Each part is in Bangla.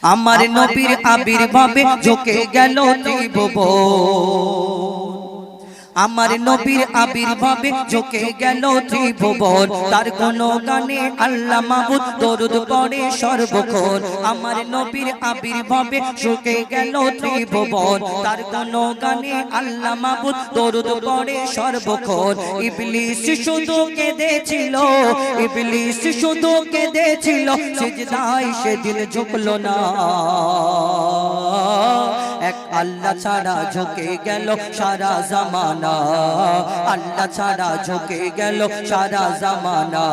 আমার নবীর আবির্ভাবে ঝুঁকে গেল ত্রিভুবন। আমার নবীর আবির্ভাবে ঝুঁকে গেল ত্রিভুবন। তার গুণগানে আল্লাহ মাবুদ দরুদ পড়ে সর্বক্ষণ। আমার নবীর আবির্ভাবে ঝুঁকে গেল ত্রিভুবন। তার গুণগানে আল্লাহ মাবুদ দরুদ পড়ে সর্বক্ষণ। ইবলিস শুধু কেঁদেছিল, ইবলিস শুধু কেঁদেছিল, সিজদায় সেদিন ঝুঁকলো না। এক আল্লাহ ছাড়া ঝুঁকে গেল সারা জামানা, আল্লাহ ছাড়া ঝুঁকে গেল সারা জামানা।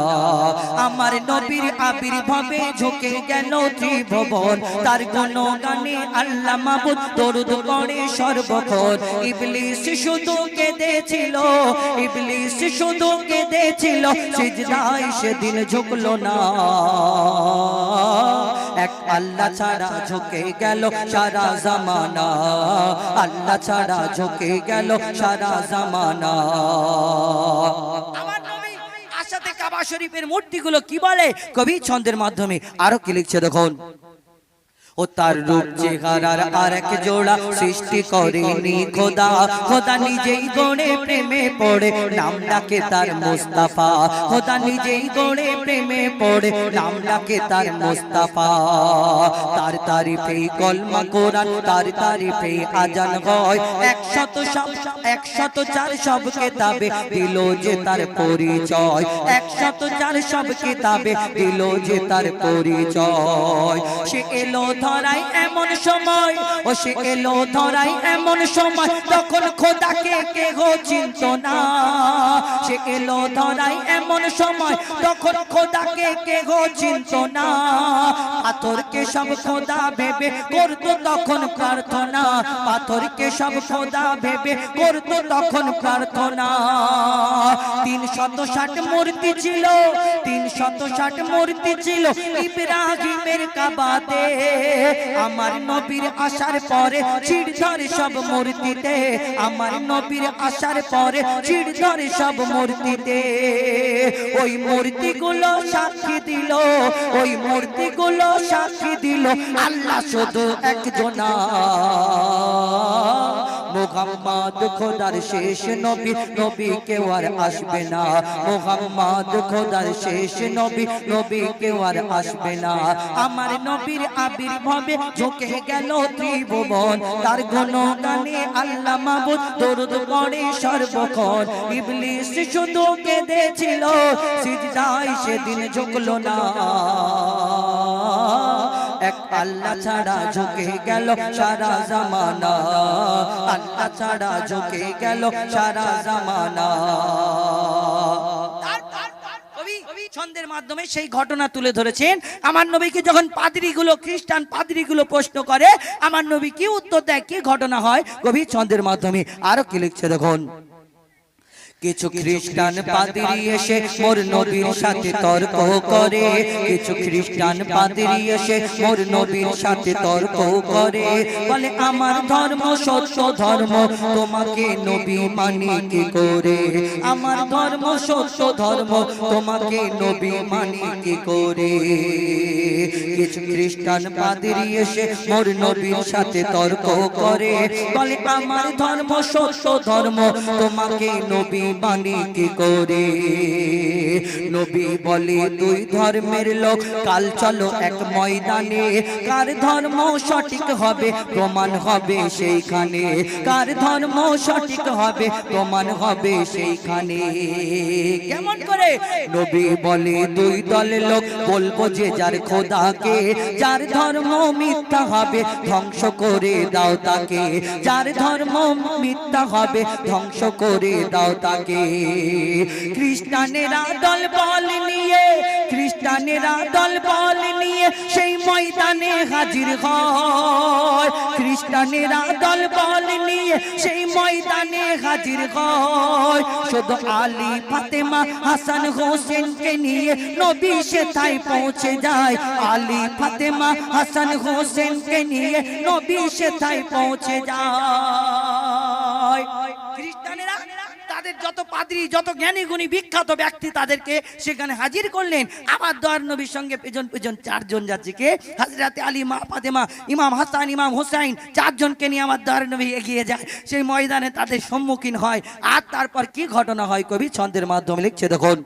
আমার নবীর আবির্ভাবে ঝুঁকে গেল ত্রিভুবন। তার গুণগানে আল্লাহ মাবুদ দরুদ পড়ে সর্বক্ষণ। ইবলিস শুধু কেঁদেছিল, ইবলিস শুধু কেঁদেছিল, সিজদায় সেদিন ঝুঁকলো না। এক আল্লাহ ছাড়া ঝুঁকে গেল সারা জামানা, আল্লাহ ছাড়া ঝুঁকে গেল সারা জামানা। আমার নবী আশাতে কাবা শরীফের মূর্তিগুলো কি বলে কবি ছন্দের মাধ্যমে আরো কি লিখছে দেখুন। ও তার রূপ চেহারার আরেক জোড়া সৃষ্টি করেনি খোদা, খোদা নিজেই গড়ে প্রেমে পড়ে নাম ডাকে তার মুস্তাফা। খোদা নিজেই গড়ে প্রেমে পড়ে নাম ডাকে তার মুস্তাফা। তার তারিফে কলমা কোরআন, তার তারিফে আজান হয়। 104 সব কিতাবে দিল যে তার পরিচয়। 104 সব কিতাবে দিল যে তার পরিচয়। সে এলো ধরাই এমন সময়, ও সে এলো ধরাই এমন সময়, তখন খোদাকে কেহ চিনত না। সে এলো ধরাই এমন সময়, তখন খোদাকে কেহ চিনত না। পাথরকে সব খোদা ভেবে করতো তখন প্রার্থনা, পাথরকে সব খোদা ভেবে করতো তখন প্রার্থনা। 360 মূর্তি ছিল, 360 মূর্তি ছিল ইব্রাহিমের কাবাতে। আমার নবীর আসার পরে চিড় ধরে সব মূর্তিতে, আমার নবীর আসার পরে চিড় ধরে সব মূর্তিতে। ওই মূর্তিগুলো সাক্ষী দিল, ওই মূর্তিগুলো সাক্ষী দিল আল্লাহ শুধু একজনা। মুহাম্মদ খোদার শেষ নবী, নবী কেউ আর আসবে না। মুহাম্মদ খোদার শেষ নবী, নবী কেউ আর আসবে না। আমার নবীর আবির্ভাবে ঝুঁকে গেল ত্রিভুবন। তার গুণগানে আল্লাহ মাবুদ দরুদ পড়ে সর্বক্ষণ। ইবলিস শুধু কেঁদেছিল, সিজদায় সেদিন ঝুঁকলো না। এক আল্লাহ ছাড়া ঝুঁকে গেল সারা জামানা, আল্লাহ ছাড়া ঝুঁকে গেল সারা জামানা। ছন্দের মাধ্যমে সেই ঘটনা তুলে ধরেছেন। আমার নবীকে যখন পাদ্রীগুলো, খ্রিস্টান পাদ্রীগুলো প্রশ্ন করে, আমার নবী কি উত্তর দেয়, কি ঘটনা হয়, গভীর ছন্দের মাধ্যমে আরো কি লিখছে দেখুন। কিছু খ্রিস্টান পাদ্রী এসে মোর নবীর সাথে তর্ক করে, কিছু খ্রিস্টান পাদ্রী এসে মোর নবীর সাথে তর্ক করে। বলে আমার ধর্ম সত্য ধর্ম, তোমাকে নবী মানি কি করে। আমার ধর্ম সত্য ধর্ম, তোমাকে নবী মানি কি করে। কিছু খ্রিস্টান পাদ্রী এসে মোর নবীর সাথে তর্ক করে। বলে আমার ধর্ম সত্য ধর্ম, তোমাকে নবী মানি কি করে। নবী বলে দুই ধর্মের লোক কাল চলো এক ময়দানে, কার ধর্ম সঠিক হবে প্রমাণ হবে সেইখানে, কার ধর্ম সঠিক হবে প্রমাণ হবে সেইখানে। কেমন করে? নবী বলে দুই দলের লোক বলবো যে যার খোদাকে, যার ধর্ম মিথ্যা হবে ধ্বংস করে দাও তাকে, যার ধর্ম মিথ্যা হবে ধ্বংস করে দাও তাকে। খ্রিস্টানেরা দল বল নিয়ে, খ্রিস্টানেরা দল বল নিয়ে সেই ময়দানে হাজির হয়। খ্রিস্টানেরা দল বল নিয়ে সেই ময়দানে হাজির হয়। শুধু আলী ফাতেমা হাসান হোসেনকে নিয়ে নবী সেথায় পৌঁছে যায়। আলী ফাতেমা হাসান হোসেনকে নিয়ে নবী সেথায় পৌঁছে যায়। খ্রিস্টানেরা তাদের যত পাদ্রী যত জ্ঞানী গুণী বিখ্যাত ব্যক্তি তাদেরকে সেখানে হাজির করলেন। আবার দয়ার নবীর সঙ্গে পেছন পেছন চারজন যাচ্ছে, কে? হযরতে আলী, মা ফাতেমা, ইমাম হাসান, ইমাম হুসাইন, চারজনকে নিয়ে আমার দয়ার নবী এগিয়ে যায়। সেই ময়দানে তাদের সম্মুখীন হয়। আর তারপর কি ঘটনা হয় কবি ছন্দের মাধ্যমে লিখছে দেখুন।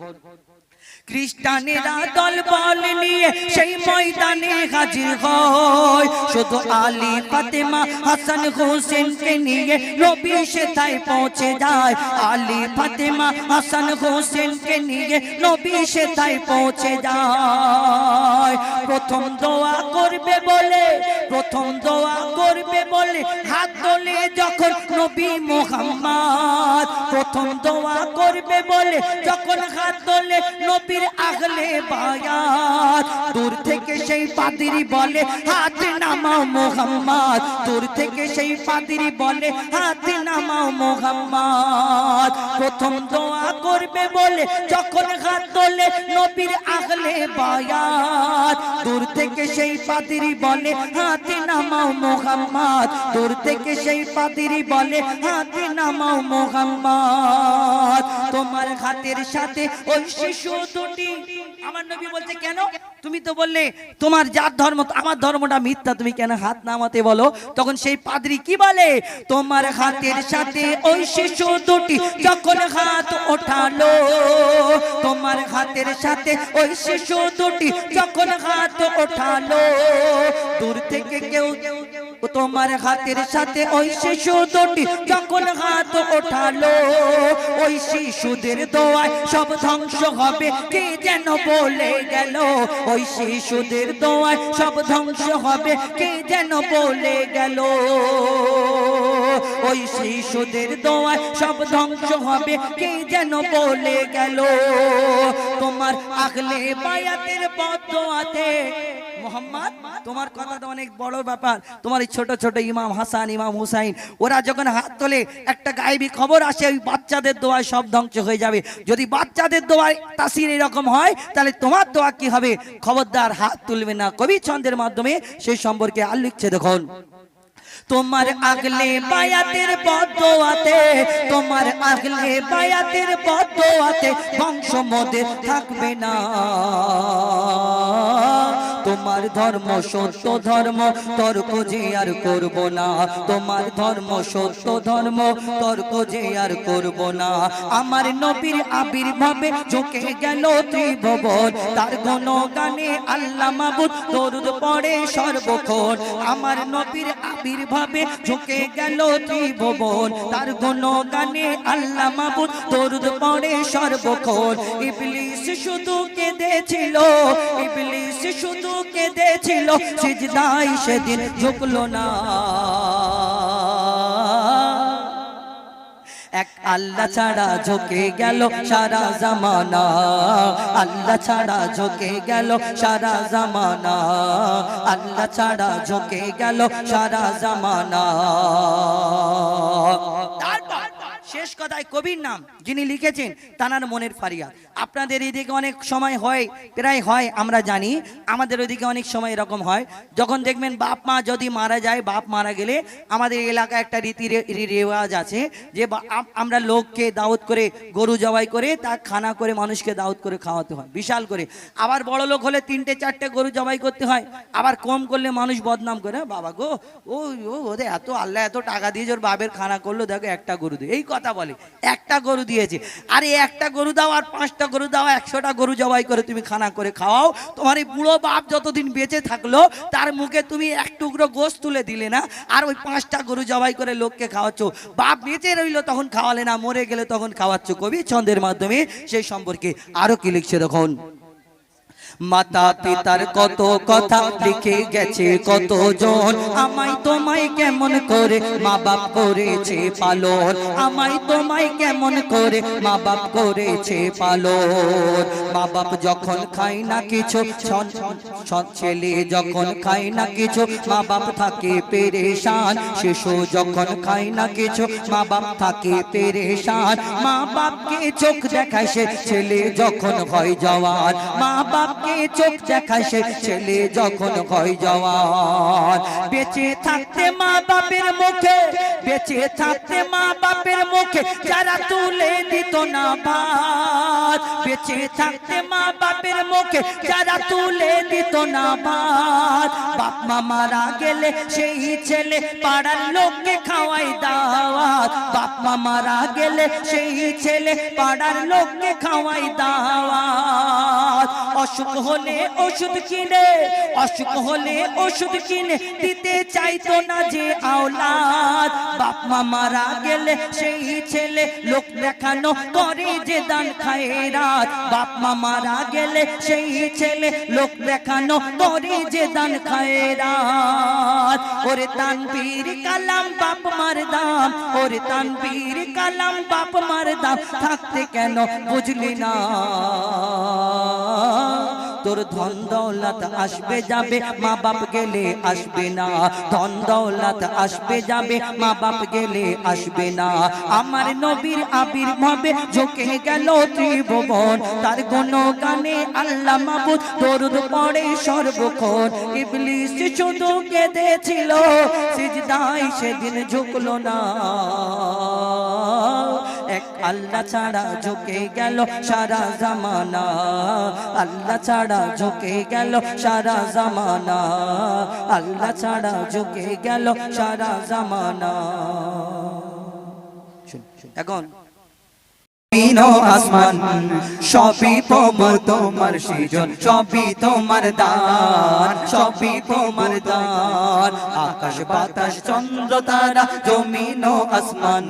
খ্রিস্টানেরা দল বল নিয়ে সেই ময়দানে হাজির হয়, শুধু আলী, ফাতেমা, হাসান, হোসেনকে নিয়ে নবী সেথায় পৌঁছে যায়। আলী, ফাতেমা, হাসান, হোসেনকে নিয়ে নবী সেথায় পৌঁছে যায়। প্রথম দোয়া করবে বলে, প্রথম দোয়া করবে বলে হাত তোলে যখন নবী মুহাম্মদ, প্রথম দোয়া করবে বলে যখন হাত তোলে নবী আগলে বায়াত। দূর থেকে সেই পাদ্রী বলে হাত নামাও মুহাম্মদ, দূর থেকে সেই পাদ্রী বলে হাত নামাও মুহাম্মদ। প্রথম দোয়া করবে বলে যখন হাত তোলে নবীর আগলে বায়াত। দূর থেকে সেই পাদ্রী বলে হাত নামাও মুহাম্মদ, দূর থেকে সেই পাদ্রী বলে হাত নামাও মুহাম্মদ। তোমার হাতের সাথে ওই শিশু দুটি। আমার নবী বলছে কেন? তুমি তো বললে তোমার যার ধর্ম, আমার ধর্মটা মিথ্যা, তুমি কেন হাত নামাতে বলো? তখন সেই পাদ্রী কি বলে? তোমার হাতের সাথে ওই শিশু দুটি যখন হাত ওঠালো, তোমার হাতের সাথে ওই শিশু দুটি যখন হাত ওঠালো, দূর থেকে কেউ, তোমার হাতের সাথে ওই শিশু দুটি যখন হাত ওঠালো, ওই শিশুদের দোয়ায় সব ধ্বংস হবে কে যেন বলে গেল, ওই শিশুদের দোয়ায় সব ধ্বংস হবে কে যেন বলে গেল, ওই শিশুদের দোয়ায় সব ধ্বংস হবে কে যেন বলে গেল। তোমার আগলে বায়াতের বদদোয়াতে মোহাম্মদ, তোমার কথা তো অনেক বড় ব্যাপার, তোমার এই ছোট ছোট ইমাম হাসান, ইমাম হুসাইন, ওরা যখন হাত তোলে একটা গায়েবী খবর আসে ওই বাচ্চাদের দোয়ায় সব ধ্বংস হয়ে যাবে। যদি বাচ্চাদের দোয়ায় তাসির এরকম হয় তাহলে তোমার দোয়া কি হবে? খবরদার হাত তুলবে না। কবি ছন্দের মাধ্যমে সেই সম্পর্কে আর লিখছে দেখুন। তোমার আগলে বায়াতের বদদোয়াতে, তোমার আগলে বায়াতের বদদোয়াতে বংশ মোদের থাকবে না। তোমার ধর্ম সত্য ধর্ম, তর্ক যে আর করব না। তোমার ধর্ম সত্য ধর্ম, তর্ক যে আর করব না। আমার নবীর আবির্ভাবে ঝুঁকে গেল ত্রিভুবন, তার গুণগানে আল্লাহ মাবুদ দরুদ পড়ে সর্বক্ষণ। আমার নবীর আবির্ভাবে ঝুঁকে গেল ত্রিভুবন, তার গুণগানে আল্লাহ মাবুদ দরুদ পড়ে সর্বক্ষণ। ইবলিস শুধু কেঁদেছিল, ইবলিস শুধু কেঁদেছিল, সিজদায় সেদিন ঝুঁকলো না। এক আল্লাহ ছাড়া ঝুঁকে গেল সারা জামানা, আল্লাহ ছাড়া ঝুঁকে গেল সারা জামানা, আল্লাহ ছাড়া ঝুঁকে গেল সারা জামানা। শেষ কথায় কবির নাম যিনি লিখেছেন তানার মনের ফারিয়াদ। আপনাদের এদিকে অনেক সময় হয়, প্রায় হয় আমরা জানি, আমাদের ওইদিকে অনেক সময় এরকম হয়, যখন দেখবেন বাপ মা যদি মারা যায়, বাপ মারা গেলে আমাদের এলাকায় একটা রীতি রেওয়াজ আছে যে আমরা লোককে দাওয়াত করে গরু জবাই করে তা খানা করে মানুষকে দাওয়াত করে খাওয়াতে হয় বিশাল করে। আবার বড় লোক হলে 3টে 4টে গরু জবাই করতে হয়। আবার কম করলে মানুষ বদনাম করে, বাবা গো ও ওদের এত আল্লাহ এত টাকা দিয়েছে, ওর বাপের খানা করলো, দেখো একটা গরু দিয়ে, এই কথা বলে একটা গরু দিয়েছে। আরে একটা গরু দাও আর 5টা গরু দাও, 100টা গরু জবাই করে তুমি খানা করে খাওয়াও। তোমার এই বুড়ো বাপ যতদিন বেঁচে থাকলো তার মুখে তুমি এক টুকরো গোশত তুলে দিলে না, আর ওই 5টা গরু জবাই করে লোককে খাওয়াচ্ছ। বাপ বেঁচে রইলো তখন খাওয়ালে না, মরে গেলে তখন খাওয়াচ্ছ। কবি ছন্দের মাধ্যমে সেই সম্পর্কে আরো কি লিখছে দেখুন। মাতা পিতার কত কথা লিখে গেছে কত জন, আমায় তোমায় কেমন করে মা বাপ করেছে পালন, আমায় তোমায় কেমন করে মা বাপ করেছে পালন। মা বাপ যখন খায় না কিছু, ছেলে যখন খায় না কিছু, মা বাপ থাকে পেরেশান। শিশু যখন খায় না কিছু, মা বাপ থাকে পেরেশান। মা বাপকে চোখ দেখায় সে ছেলে যখন হয় জওয়ান, মা বাপ বাপকে চোখ দেখায় সে ছেলে যখন হয় জওয়ান। বেঁচে থাকতে মা বাপের মুখে, বেঁচে থাকতে মা বাপের মুখে যারা তুলে দিত না ভাত, বেঁচে থাকতে মা বাপের মুখে যারা তুলে দিত না ভাত। বাপ মা মারা গেলে সেই ছেলে পাড়ার লোককে খাওয়াই দাওয়াত, বাপ মা মারা গেলে সেই ছেলে পাড়ার লোককে খাওয়াই দাওয়াত। অসুখ হলে ওষুধ কিনে, অসুখ হলে ওষুধ কিনে দিতে চাইতো না যে আওলাদ। বাপ মা মারা গেলে সেই ছেলে লোক দেখানো করে যে দান খায়রাত, বাপ মা মারা গেলে সেই ছেলে লোক দেখানো করে যে দান খায়রাত। ওরে তানবীর কালাম বাপ মার দাম, ওরে তানবীর কালাম বাপ মার দাম, থাকতে কেন বুঝলি না? তোর ধন দৌলত আসবে যাবে, মা বাপ গেলে আসবে না। ধন দৌলত আসবে যাবে, মা বাপ গেলে আসবে না। আমার নবীর আবির্ভাবে ঝুঁকে গেল ত্রিভুবন, তার গুণগানে আল্লাহ মাবুদ দরুদ পড়ে সর্বক্ষণ। ইবলিস শুধু কেঁদেছিল, সিজদায় সেদিন ঝুঁকলো না। এক আল্লাহ ছাড়া ঝুঁকে গেল সারা জামানা, আল্লাহ ছাড়া ঝুঁকে গেল সারা জামানা, আল্লাহ ছাড়া ঝুঁকে গেল সারা জামানা। এখন জমিন ও আসমান সবই তোমার সৃজন, সবই তোমার দান, সবই তোমার দান। আকাশ বাতাস চন্দ্র তারা জমিন ও আসমান,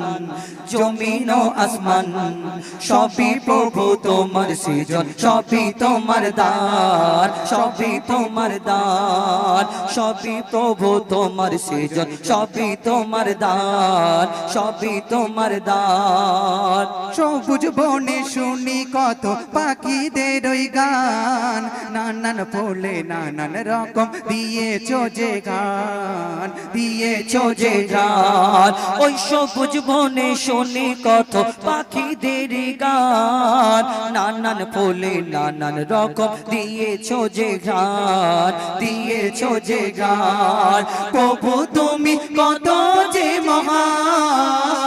জমিন ও আসমান সবই প্রভু তোমার সৃজন, সবই তোমার দান, সবই তোমার দান, সবই প্রভু তোমার সৃজন, সবই তোমার দান, সবই তোমার দান। সবুজ বনে শুনি কত পাখিদের ওই গান, নানান ফুলে নানান রকম দিয়েছো যে গান, দিয়েছো যে গান। ওই সবুজ বনে শুনি কত পাখিদের গান, নানান ফুলে নানান রকম দিয়েছো যে গান, দিয়েছো যে গান। প্রভু তুমি কত যে মহান,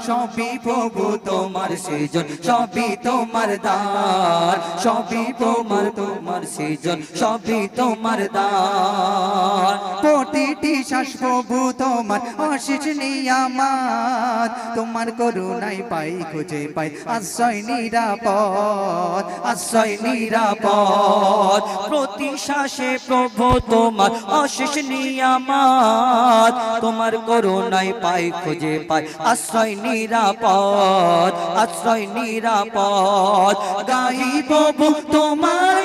সবই প্রভু তোমার সৃজন, সবই তোমার দান, সবই তোমার সৃজন, সবই তোমার দান। প্রতিটি শ্বাস প্রভু তোমার অশেষ নিয়ামত, তোমার করুণায় পাই খুঁজে পাই আশ্রয় নিরাপদ, আশ্রয় নিরাপদ। প্রতি শ্বাসে প্রভু তোমার অশেষ নিয়ামত, তোমার করুণায় পাই খুঁজে পাই আশ্রয় নিরাপদ, আশ্রয় নিরাপদ। গাই প্রভু তোমার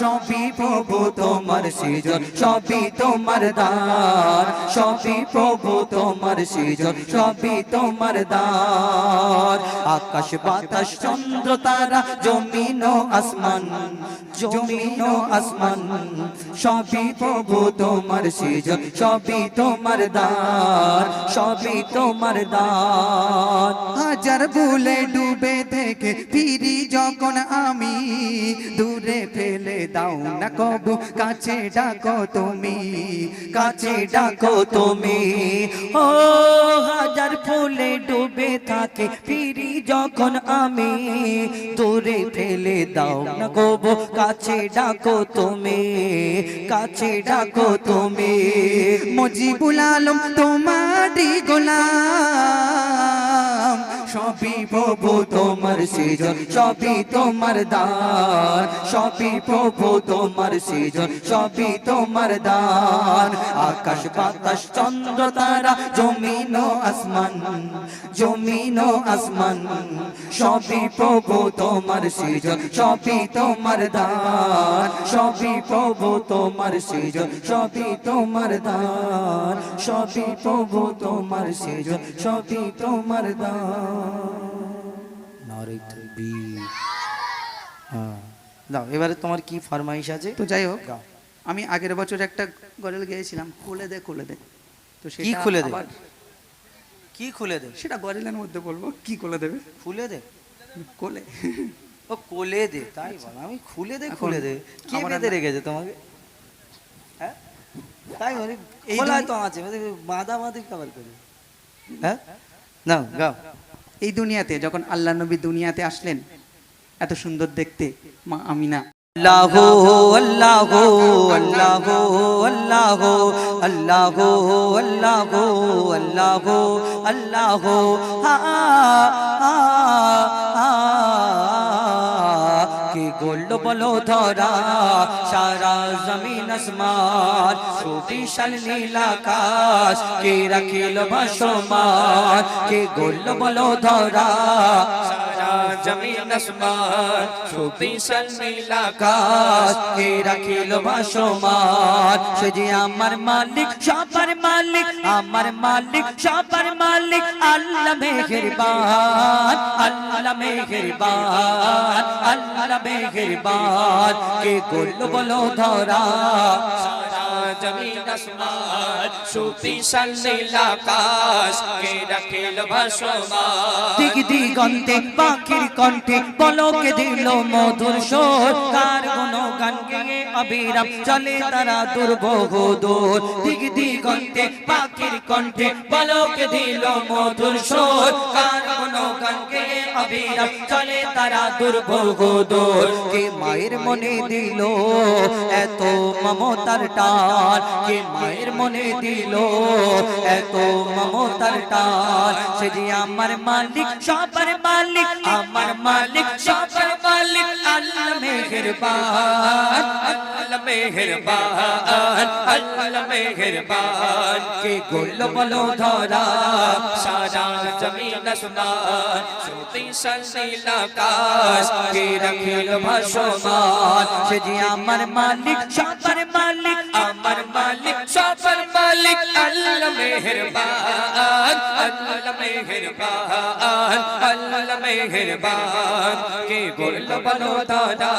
সবই প্রভু তোমার সৃজন, সবই তোমার দান, সবই প্রভু তোমার সৃজন, সবই তোমার দান। আকাশ বাতাস চন্দ্র তারা জমিন ও আসমান, জমিন ও আসমান সবই প্রভু তোমার সৃজন, সবই তোমার দান, সবই তোমার দান। হাজার ভুলে ডুবে থেকে ফিরি যখন আমি, দূরে ফেলে দাও না কবু কাছে ডাকো তুমি, কাছে ডাকো তুমি। ও হাজার ফুলে ডুবে থাকে ফিরি যখন আমি, দূরে ফেলে দাও না গো কাছে ডাকো তুমি, কাছে ডাকো তুমি। মুজিবুল আলম তোমারই গোলাম, সবই প্রভু তোমার সৃজন, সবই তোমার দান, সবই প্রভু তোমার সৃজন, সবই তোমার দান। আকাশ বাতাস চন্দ্র তারা জমিন ও আসমান, জমিন ও আসমান সবই প্রভু তোমার সৃজন, সবই তোমার দান, সবই প্রভু তোমার সৃজন, সবই তোমার দান, সবই প্রভু তোমার সৃজন, সবই তোমার দান। নারে তাকবীর। হ্যাঁ দাও, এবারে তোমার কি ফরমাইশ আছে? তো যাই হোক, আমি আগের বছর একটা গজল গেয়েছিলাম, খুলে দে খুলে দে। তো কি খুলে দে? কি খুলে দে? সেটা গজলের মধ্যে বলবো, কি খুলে দেবে? খুলে দে কোলে ও কোলে দে, তাই বল। আমি খুলে দে এখন খুলে দে, কে আমার বেঁধে রেখেছে তোমাকে? হ্যাঁ, তাই বলি। এই খোলায় তো আছে, বাঁধা বাঁধি খাবার করে। হ্যাঁ, নাও গাও। এই দুনিয়াতে যখন আল্লাহ নবী দুনিয়াতে আসলেন, এত সুন্দর দেখতে মা আমিনা, আল্লাহু আল্লাহু আল্লাহু আল্লাহু আল্লাহু আল্লাহু আল্লাহু আল্লাহু হা কি গোল্ড বলো ধরা সারা জমিন আসমান সুবিশাল নীল আকাশ কে রাখিল ভাসমান কি গোল্ড বলো ধরা জমিন আসমান সুবিশাল নীল আকাশ কে রাখিল ভাসমান সে যে আমার মালিক সবার মালিক আমার মালিক সবার মালিক আল্লাহ মেহেরবান আল্লাহ মেহেরবান আল্লাহ মেহেরবান কে গোল্ড বলো ধরা জমিন আসমান সুবিশাল নীল আকাশ কে রাখিল ভাসমান দিক দিগন্তে পাখির কণ্ঠে পলকে দিল মধুর সুর কার গুণগান গেয়ে অবিরাম চলে তারা দুর্বহ দূর দিক দিগন্তে পাখির কণ্ঠে পলকে দিল মধুর সুর কার গুণগান গেয়ে অবিরাম চলে তারা দুর্বহ দূর কে মায়ের মনে দিল এত মমতার টান কে মায়ের মনে দিল এত মমতার টান সে যে আমার মালিক সবার মালিক আমার মালিক সবার মালিক আল্লাহ মেহেরবান আল্লাহ মেহেরবান আল্লাহ মেহেরবান কে গোল বলো ধরা সারা জমিন আসমান সুবিশাল নীল আকাশ কে রাখিল ভাসমান সে যে আমার মালিক সবার মালিক আমার মালিক সবার মালিক আল্লাহ মেহেরবান আল্লাহ মেহেরবান আল্লাহ মেহেরবান কে গোল বলো দাদা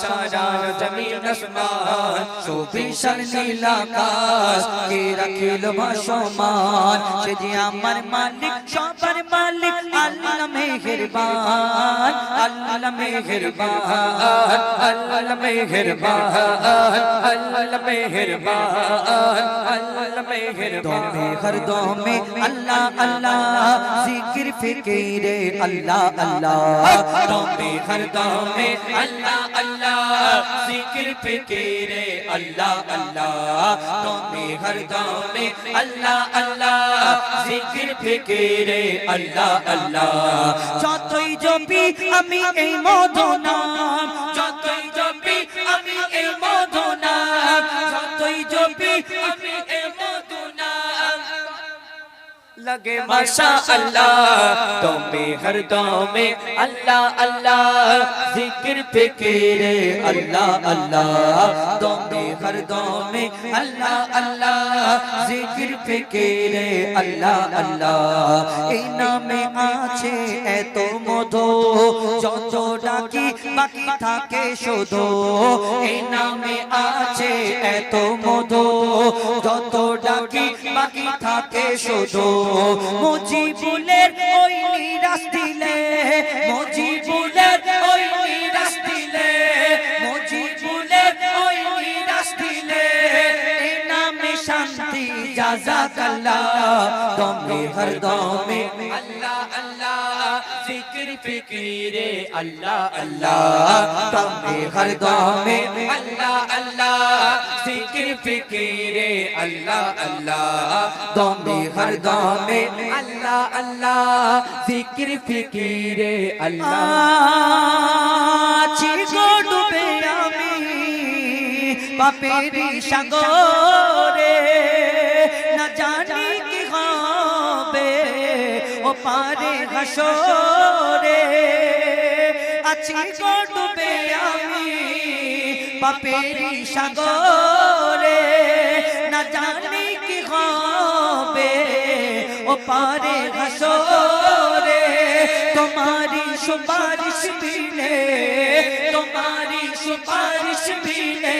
সারা জমিন আসমান সুবিশাল নীল আকাশ কে রাখিল ভাসমান সে যে আমার মালিক সবার মালিক আল্লাহ মেহেরবান আল্লাহ মেহেরবান আল্লাহ মেহেরবান আল্লাহ মেহেরবান আল্লাহ মেহেরবান দমে হর দমে আল্লাহ আল্লাহ জিকির ফিকিরে আল্লাহ আল্লাহ দমে হর দমে আল্লাহ আল্লাহ জিকির ফিকিরে আল্লাহ আল্লাহ দমে হর দমে আল্লাহ আল্লাহ জিকির ফিকিরে আল্লাহ আল্লাহ যতই জপি আমি এই মধু নাম যতই জপি আমি এই মধু নাম যতই জপি আমি এই মধু নাম लगे माशा अल्लाह दमे हर दमे अल्लाह अल्लाह जिक्र फिक्रे अल्लाह अल्लाह दमे हर दमे अल्लाह अल्लाह जिक्र फिक्रे अल्लाह अल्लाह এই নামে আছে এত মধু যত ডাকি বাকি থাকে শুধু এই নামে আছে এত মধু যত ডাকি বাকি থাকে শুধু মুজিবুলের ওই নিরাশ দিলে মুজিবুলের ওই নিরাশ দিলে মুজিবুলের ওই নিরাশ দিলে এই নামে শান্তি জাযাকাল্লাহ দমে হর দমে अल्लाह अल्लाह जिक्र फिक्रे अल्लाह अल्लाह दमे हर दमे अल्लाह अल्लाह जिक्र फिक्रे अल्लाह अल्लाह दमे हर दमे अल्लाह अल्लाह जिक्र फिक्रे अल्लाह আছি গো ডুবে আমি পাপেরি সাগরে না জানি কি হবে ও পারে হাসরে আছি গো ডুবে আমি পাপেরি সাগরে না জানি কি হবে ও পারে হাসরে তোমারি সুপারিশ বিনে তোমারি সুপারিশ বিনে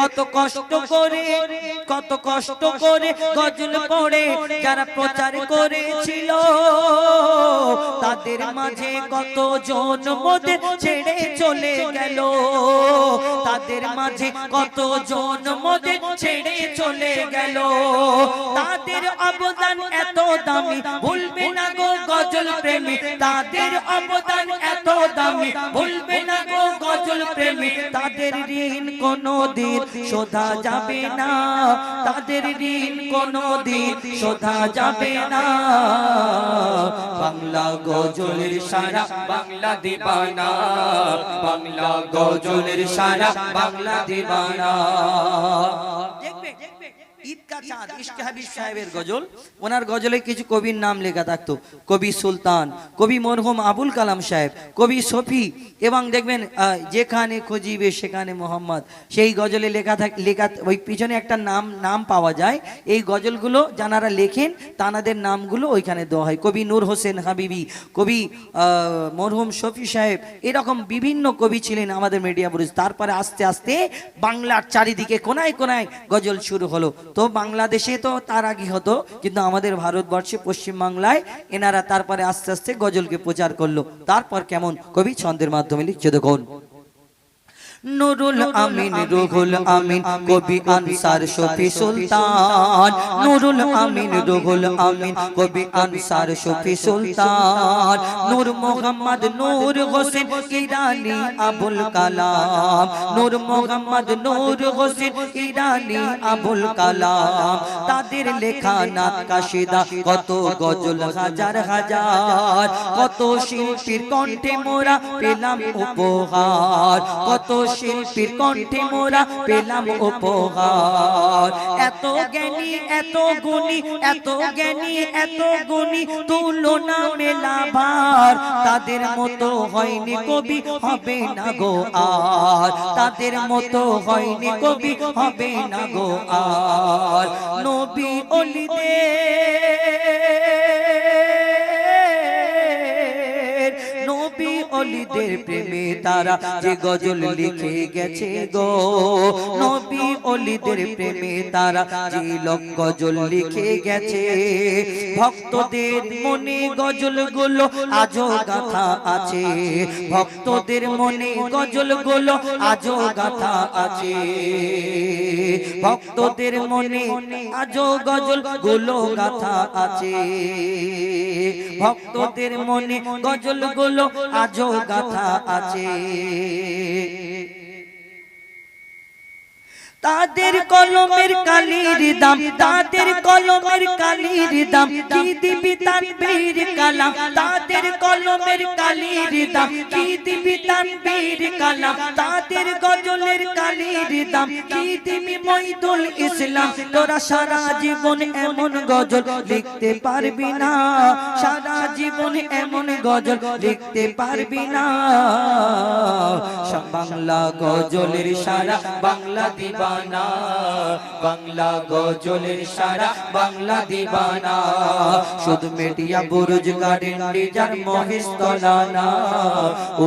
কত কষ্ট করে, কত কষ্ট করে গজল পড়ে যারা প্রচার করেছিল, তাদের মাঝে কত জন মোদের ছেড়ে চলে গেল, তাদের মাঝে কত জন মোদের ছেড়ে চলে গেল। তাদের অবদান এত দামি ভুলবে না গো গজল প্রেমী, তাদের অবদান এত দামি ভুলবে না গো গজল প্রেমী। তাদের ঋণ কোনদিন শোধা যাবে না, তাদের ঋণ কোনদিন শোধা যাবে না। বাংলা গজলের সারা বাংলা দিবানা, বাংলা গজলের সারা বাংলা দিবানা। দেখবে ঈদ কা চাঁদ ইশকে হাবিব সাহেবের গজল, ওনার গজলে কিছু কবির নাম লেখা থাকতো, কবি সুলতান, কবি মরহুম আবুল কালাম সাহেব, কবি শফি, এবং দেখবেন যেখানে খুঁজিবে সেখানে মোহাম্মদ, সেই গজলে লেখা ওই পিছনে একটা নাম পাওয়া যায়। এই গজলগুলো যারা লেখেন তানাদের নামগুলো ওইখানে দেওয়া হয়। কবি নূর হোসেন হাবিবি, কবি মরহুম শফি সাহেব, এরকম বিভিন্ন কবি ছিলেন আমাদের মিডিয়া পুরুষ। তারপরে আস্তে আস্তে বাংলার চারিদিকে কোনায় কোনায় গজল শুরু হলো। তো বাংলাদেশে তো তার আগে হতো, কিন্তু আমাদের ভারতবর্ষে পশ্চিম বাংলায় এনারা তারপরে আস্তে আস্তে গজলকে প্রচার করলো। তারপর কেমন কবি ছন্দের মাধ্যমে লিখছে দেখুন। নুরুল আমিন রুহুল আমিন কবি আনসার শফি সুলতান, নুরুল আমিন রুহুল আমিন কবি আনসার শফি সুলতান, নূর মোহাম্মদ নূর হোসেন ইরানি আবুল কালাম, নূর মোহাম্মদ নূর হোসেন ইরানি আবুল কালাম। তাদের লেখা নাত কাশিদা কত গজল হাজার হাজার, কত শিল্পীর কণ্ঠে মোরা পেলাম উপহার, কত শিল্পীর কণ্ঠে মোরা পেলাম উপহার। এত জ্ঞানী এত গুণী, এত জ্ঞানী এত গুণী তুলনা মেলাবার, তাদের মতো হয়নি কবি হবে না গো আর, তাদের মতো হয়নি কবি হবে না গো আর। নবী অলিদের প্রেমে তারা যে গজল লিখে গেছে গো, নবী অলিদের প্রেমে তারা যে লোক গজল লিখে গেছে। ভক্তদের মনে গজল গুলো আজও গাথা আছে, ভক্তদের মনে গজল গুলো আজও গাথা আছে, ভক্তদের মনে আজও গজল গুলো গাথা আছে, ভক্তদের মনে গজল গুলো আজও গাথা আছে। তাদের কলমের কালির দাম, তাদের কলমের কালির দাম কি দিবি তানবীর কালাম, তাদের কলমের কালির দাম কি দিবি তানবীর কালাম, তাদের গজলের কালির দাম কি দিবি মইদুল ইসলাম। তোরা সারা জীবন এমন গজল লিখতে পারবি না, সারা জীবন এমন গজল লিখতে পারবি না। বাংলা গজলের সারা বাংলা দিবানা, বাংলা গজলের সারা বাংলা দিবানা। শুধু media Buruj garden desire Maheshtala না,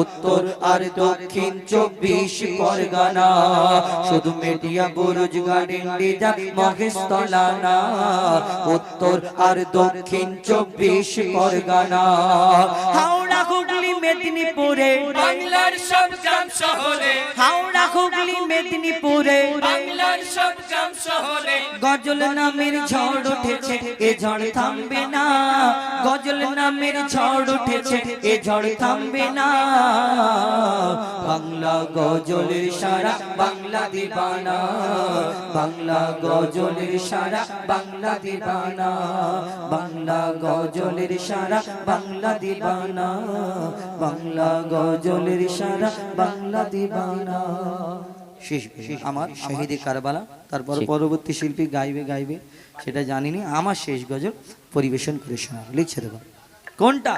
উত্তর আর দক্ষিণ 24 পরগনা। শুধু media Buruj garden desire Maheshtala না, উত্তর আর দক্ষিণ 24 পরগনা। হাওড়া হুগলি মেদিনীপুরে বাংলার সব গ্রাম শহরে, হাওড়া হুগলি মেদিনীপুরে বাংলার সব গ্রাম শহরে গজল নামের ঝড় উঠেছে, এ ঝড় থামবে না, গজল নামের ঝড় উঠেছে, এ ঝড় থামবে না। বাংলা গজলের সারা বাংলা দিবানা, বাংলা গজলের সারা বাংলা দিবানা, বাংলা গজলের সারা বাংলা দিবানা, বাংলা গজলের সারা বাংলা দিবানা। শেষ আমার শহীদে কারবালা। তারপর পরবর্তী শিল্পী গাইবে সেটা জানিনি, আমার শেষ গজল পরিবেশন করে শোনাবে। লিখছে দেখো কোনটা,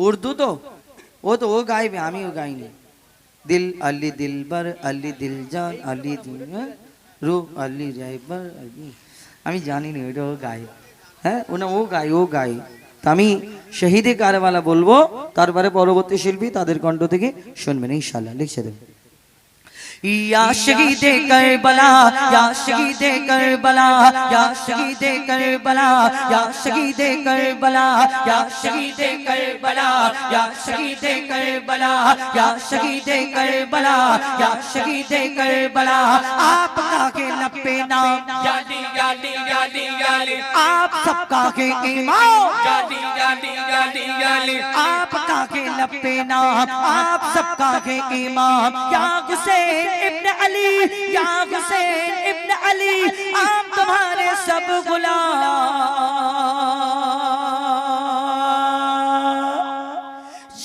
উর্দু তো ও গাইবে, আমিও গাইনি। দিল আলি দিলবার আলি দিলজান আলি রু আলি রাইবার, আমি জানিনি ওইটা ও গায়। হ্যাঁ ও গায়। তা আমি শহীদে কারবালা বলবো, তারপরে পরবর্তী শিল্পী তাদের কণ্ঠ থেকে শুনবেন ইনশাআল্লাহ। লিখছে দেখো या शहीदे करबला या शहीदे करबला या शहीदे करबला या शहीदे करबला या शहीदे करबला या शहीदे करबला या शहीदे करबला या शहीदे करबला आपका के लपे नाम याली याली याली याली आप सबका के इमाम याली याली याली याली आपका के लपे नाम आप सबका के इमाम या हुसैन इब्न अली या हुसैन इब्न अली आप तुम्हारे सब गुलाम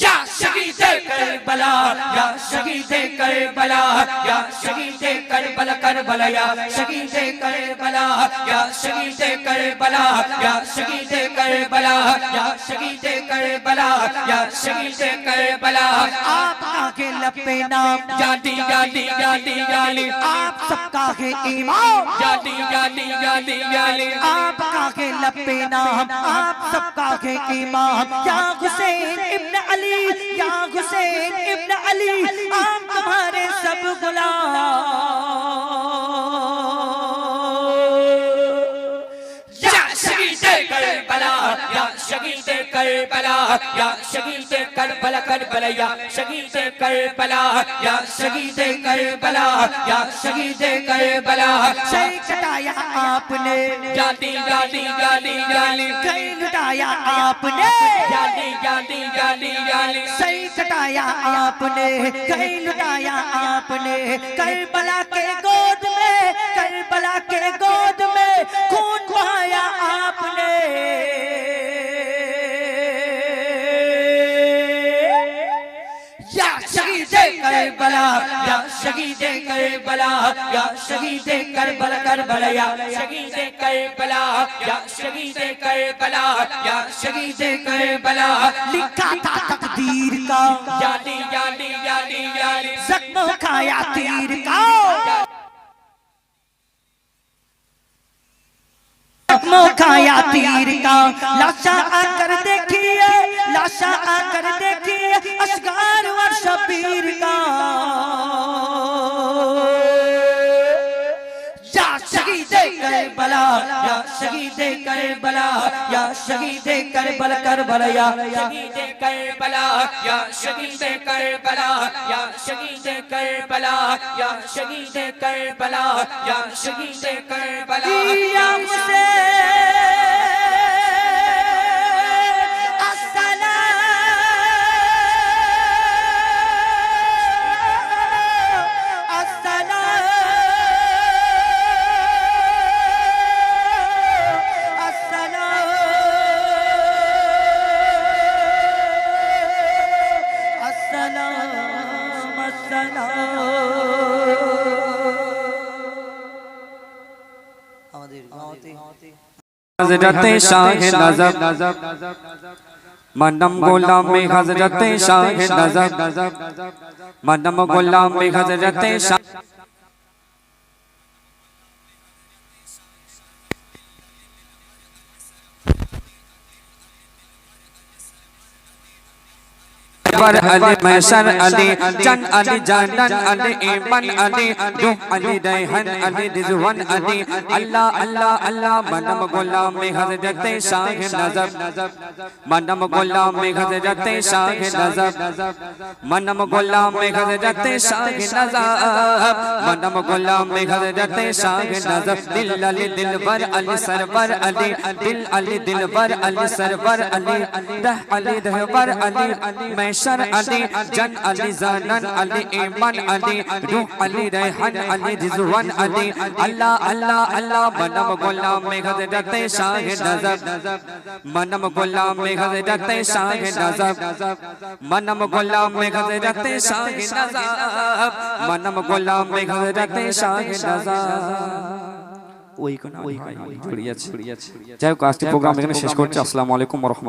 या शहीदे करबला या शहीदे करबला या शहीदे करबला करबला या शहीदे करबला या शहीदे करबला या शहीदे करबला या शहीदे करबला या शहीदे करबला आपका के लपे नाम याली याली याली याली आप सबका के इमाम याली याली याली याली आपका के लपे नाम आप सबका के इमाम या हुसैन इब्न अली या हुसैन इब्न अली आप तुम्हारे सब गुलाम या शहीदे करबला या शहीदे करबला या शहीदे करबला करबला या शहीदे करबला या शहीदे करबला या शहीदे करबला सही कटाया आपने याली याली याली याली कहीं लुटाया आपने याली याली याली याली सही कटाया आपने कहीं लुटाया आपने करबला के गोद में करबला के गोद में खून बहाया आपने या शहीदे करबला या शहीदे करबला या शहीदे करबला करबला या शहीदे करबला या शहीदे करबला या शहीदे करबला लिखा था तकदीर का याली याली याली याली जख्म खाया तीर का जख्म खाया तीर का लाशा आकर देखिए लाशा आकर देखिए असगार और शबीर का या शहीदे करबला या शहीदे करबला या शहीदे करबला करबला या शहीदे करबला या शहीदे करबला या शहीदे करबला या शहीदे करबला या शहीदे करबला या हजरत शाह नजब मनम गुलाम में हजरत शाह नजब मनम गुलाम में हजरत शाह पर अली मैसर अली चन अली जानन अली ईमन अली रूह अली रैहन अली रिजवान अली अल्लाह अल्लाह अल्लाह मनम गुलाम में हजरत शाह नजब मनम गुलाम में हजरत शाह नजब मनम गुलाम में हजरत शाह नजब मनम गुलाम में हजरत शाह नजब दिल अली दिलवर अली सरवर अली दिल अली दिलवर अली सरवर अली रह अली रहवर अली मैसर अली जन अली जानन अली ईमान अली रूह अली रैहन अली रिजवान अली अल्लाह अल्लाह अल्लाह मनम गुलाम में हजरत शाह नजब मनम गुलाम में हजरत शाह नजब मनम गुलाम में हजरत शाह नजब मनम गुलाम में हजरत शाह नजब ওই কোন ওই জড়িয়ে আছে যাই হোক আজকে প্রোগ্রাম এখানে শেষ করছি। আসসালামু আলাইকুম ওয়া রাহমাতুল্লাহ।